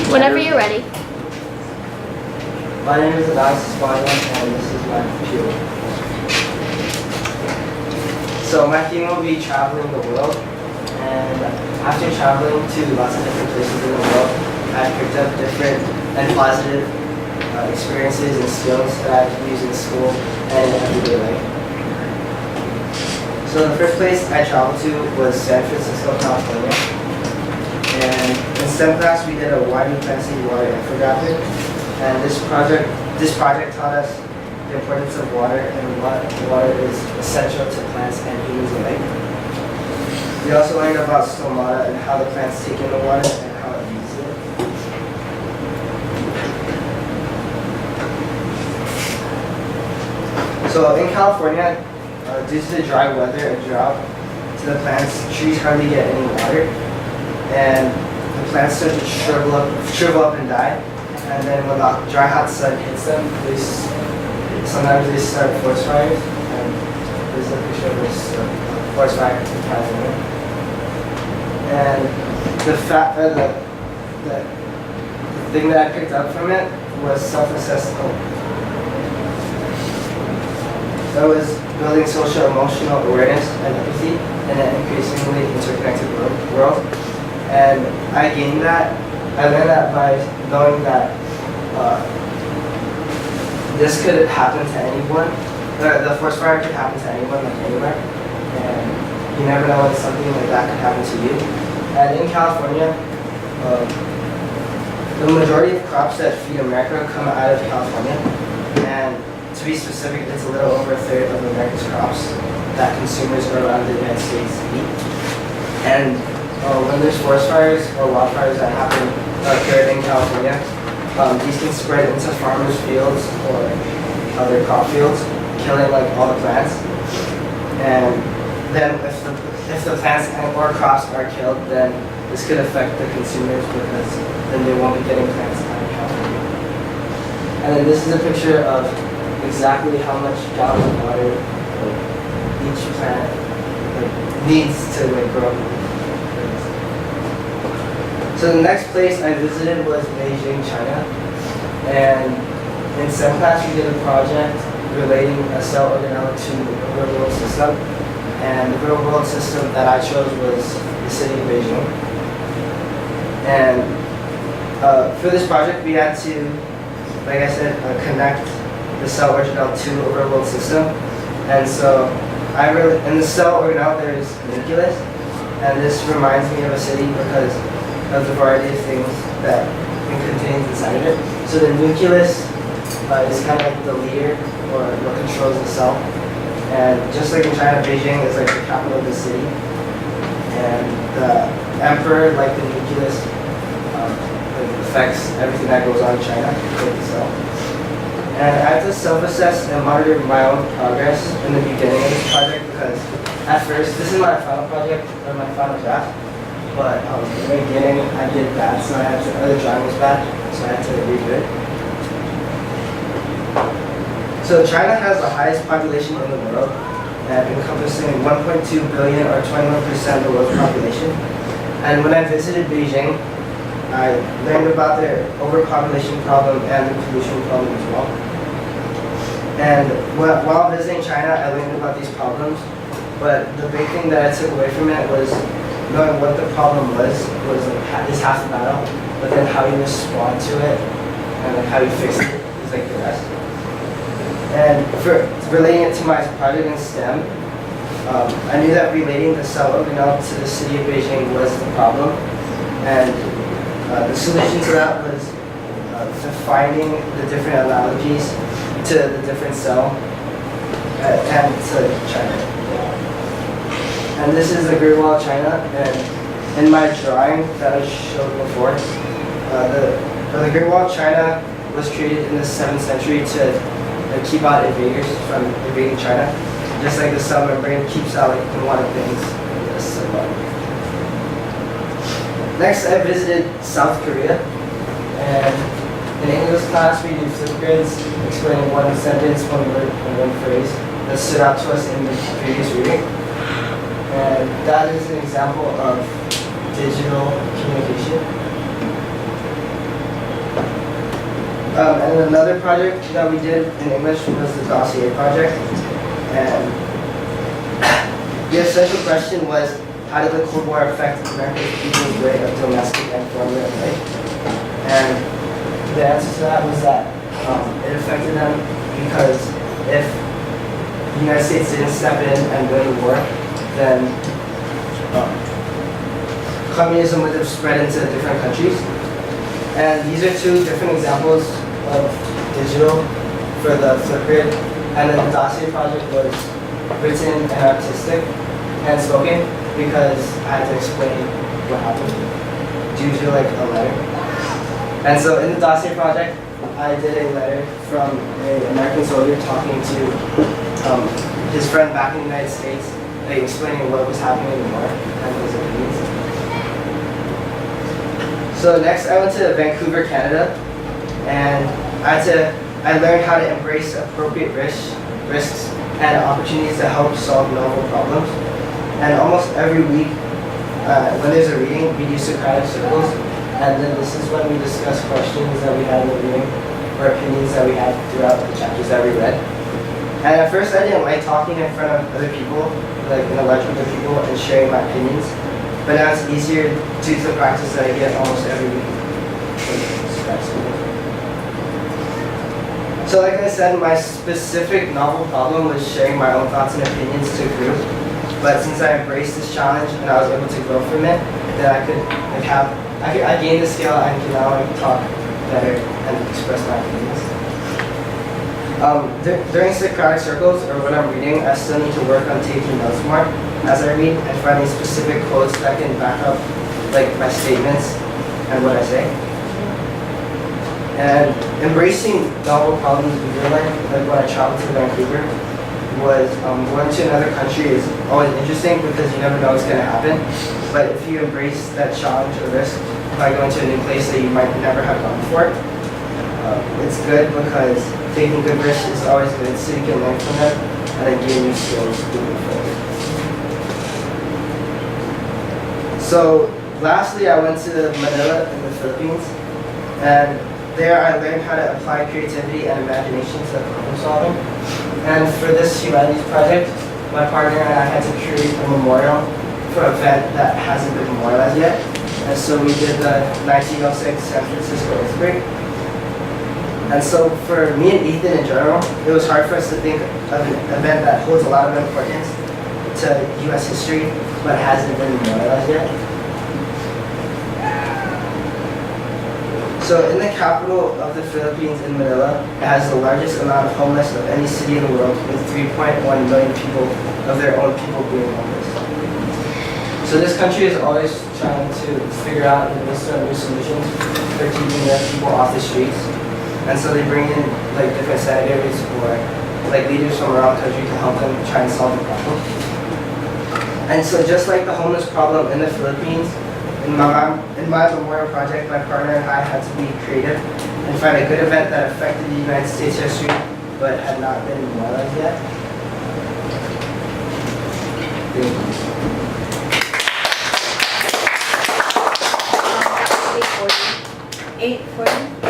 Whenever you're ready. My name is Adonis E and this is my computer. So my theme will be traveling the world, and after traveling to lots of different places in the world, I've picked up different and positive experiences and skills that I can use in school and in everyday life. So the first place I traveled to was San Francisco, California. And in STEM class we did a why do plants need water infographic. And this project taught us the importance of water and what water is essential to plants and humans alike. We also learned about stomata and how the plants take in the water and how it uses it. So in California, due to the dry weather and drought to the plants, trees hardly get any water, and the plants start to shrivel up and die. And then when the dry hot sun hits them, sometimes they start forest fires. And there's a picture of this forest fire in California. And the thing that I picked up from it was self-assessment. That was building social emotional awareness and empathy in an increasingly interconnected world. And I gained that. I learned that by knowing that this could happen to anyone. The forest fire could happen to anyone, like anywhere. And you never know when something like that could happen to you. And in California, the majority of crops that feed America come out of California. And to be specific, it's a little over a third of America's crops that consumers around the United States eat. And when there's forest fires or wildfires that happen here in California, these can spread into farmers' fields or other crop fields, killing like all the plants. And then if the plants or crops are killed, then this could affect the consumers because then they won't be getting plants out of California. And then this is a picture of exactly how much gallons of water each plant needs to grow. So the next place I visited was Beijing, China. And in STEM class we did a project relating a cell organelle to the real world system. And the real world system that I chose was the city of Beijing. And for this project we had to, like I said, connect the cell organelle to a real world system. And so in the cell organelle there is nucleus. And this reminds me of a city because of the variety of things that it contains inside of it. So the nucleus is kind of like the leader or what controls the cell. And just like in China, Beijing is like the capital of the city. And the emperor, like the nucleus, affects everything that goes on in China, like the cell. And I had to self-assess and monitor my own progress in the beginning of this project because at first, this is my final project, or my final draft. But in the beginning, I did bad, so the drawing was bad, so I had to redo it. So China has the highest population in the world, encompassing 1.2 billion or 21% of the world's population. And when I visited Beijing, I learned about their overpopulation problem and the pollution problem as well. And while visiting China, I learned about these problems, but the big thing that I took away from it was knowing what the problem was is half the battle, but then how you respond to it and like how you fix it is like the rest. And for relating it to my project in STEM, I knew that relating the cell organelle to the city of Beijing was the problem, and the solution to that was finding the different analogies to the different cell and to China. And this is the Great Wall of China, and in my drawing that I showed before, the Great Wall of China was created in the 7th century to keep out invaders from invading China, just like the cell membrane keeps out like unwanted things in this cell. Next, I visited South Korea, and in English class we did flip grids explaining one sentence, one word, and one phrase that stood out to us in the previous reading. And that is an example of digital communication. And another project that we did in English was the dossier project. And the essential question was, how did the Cold War affect American people's way of domestic and foreign life? And the answer to that was that it affected them because if the United States didn't step in and win the war, then communism would have spread into different countries. And these are two different examples of digital for the Flipgrid. And then the dossier project was written and artistic and spoken because I had to explain what happened due to like a letter. And so in the dossier project, I did a letter from an American soldier talking to his friend back in the United States, like explaining what was happening in the war and his opinions. So next I went to Vancouver, Canada, and I learned how to embrace appropriate risks and opportunities to help solve novel problems. And almost every week, when there's a reading, we do Socratic circles, and then this is when we discuss questions that we had in the reading or opinions that we had throughout the chapters that we read. And at first I didn't like talking in front of other people, like in a large group of people, and sharing my opinions. But now it's easier due to the practice that I get almost every week. So like I said, my specific novel problem was sharing my own thoughts and opinions to a group. But since I embraced this challenge and I was able to grow from it, then I gained the skill and can now talk better and express my opinions. During Socratic circles, or when I'm reading, I still need to work on taking notes more as I read and finding specific quotes that can back up like my statements and what I say. And embracing novel problems in real life, like when I traveled to Vancouver, was going to another country is always interesting because you never know what's going to happen. But if you embrace that challenge or risk by going to a new place that you might never have gone before, it's good because taking good risks is always good so you can learn from them and then gain new skills moving forward. So lastly, I went to Manila in the Philippines, and there I learned how to apply creativity and imagination to problem solving. And for this humanities project, my partner and I had to create a memorial for an event that hasn't been memorialized yet. And so we did the 1906 San Francisco earthquake. And so for me and Ethan in general, it was hard for us to think of an event that holds a lot of importance to U.S. history, but hasn't been memorialized yet. So in the capital of the Philippines, in Manila, it has the largest amount of homeless of any city in the world, with 3.1 million people of their own people being homeless. So this country is always trying to figure out and brainstorm new solutions for keeping their people off the streets. And so they bring in like different senators or like leaders from around the country to help them try and solve the problem. And so just like the homeless problem in the Philippines, in my memorial project, my partner and I had to be creative and find a good event that affected the United States history but had not been memorialized yet. Thank you. 8:40.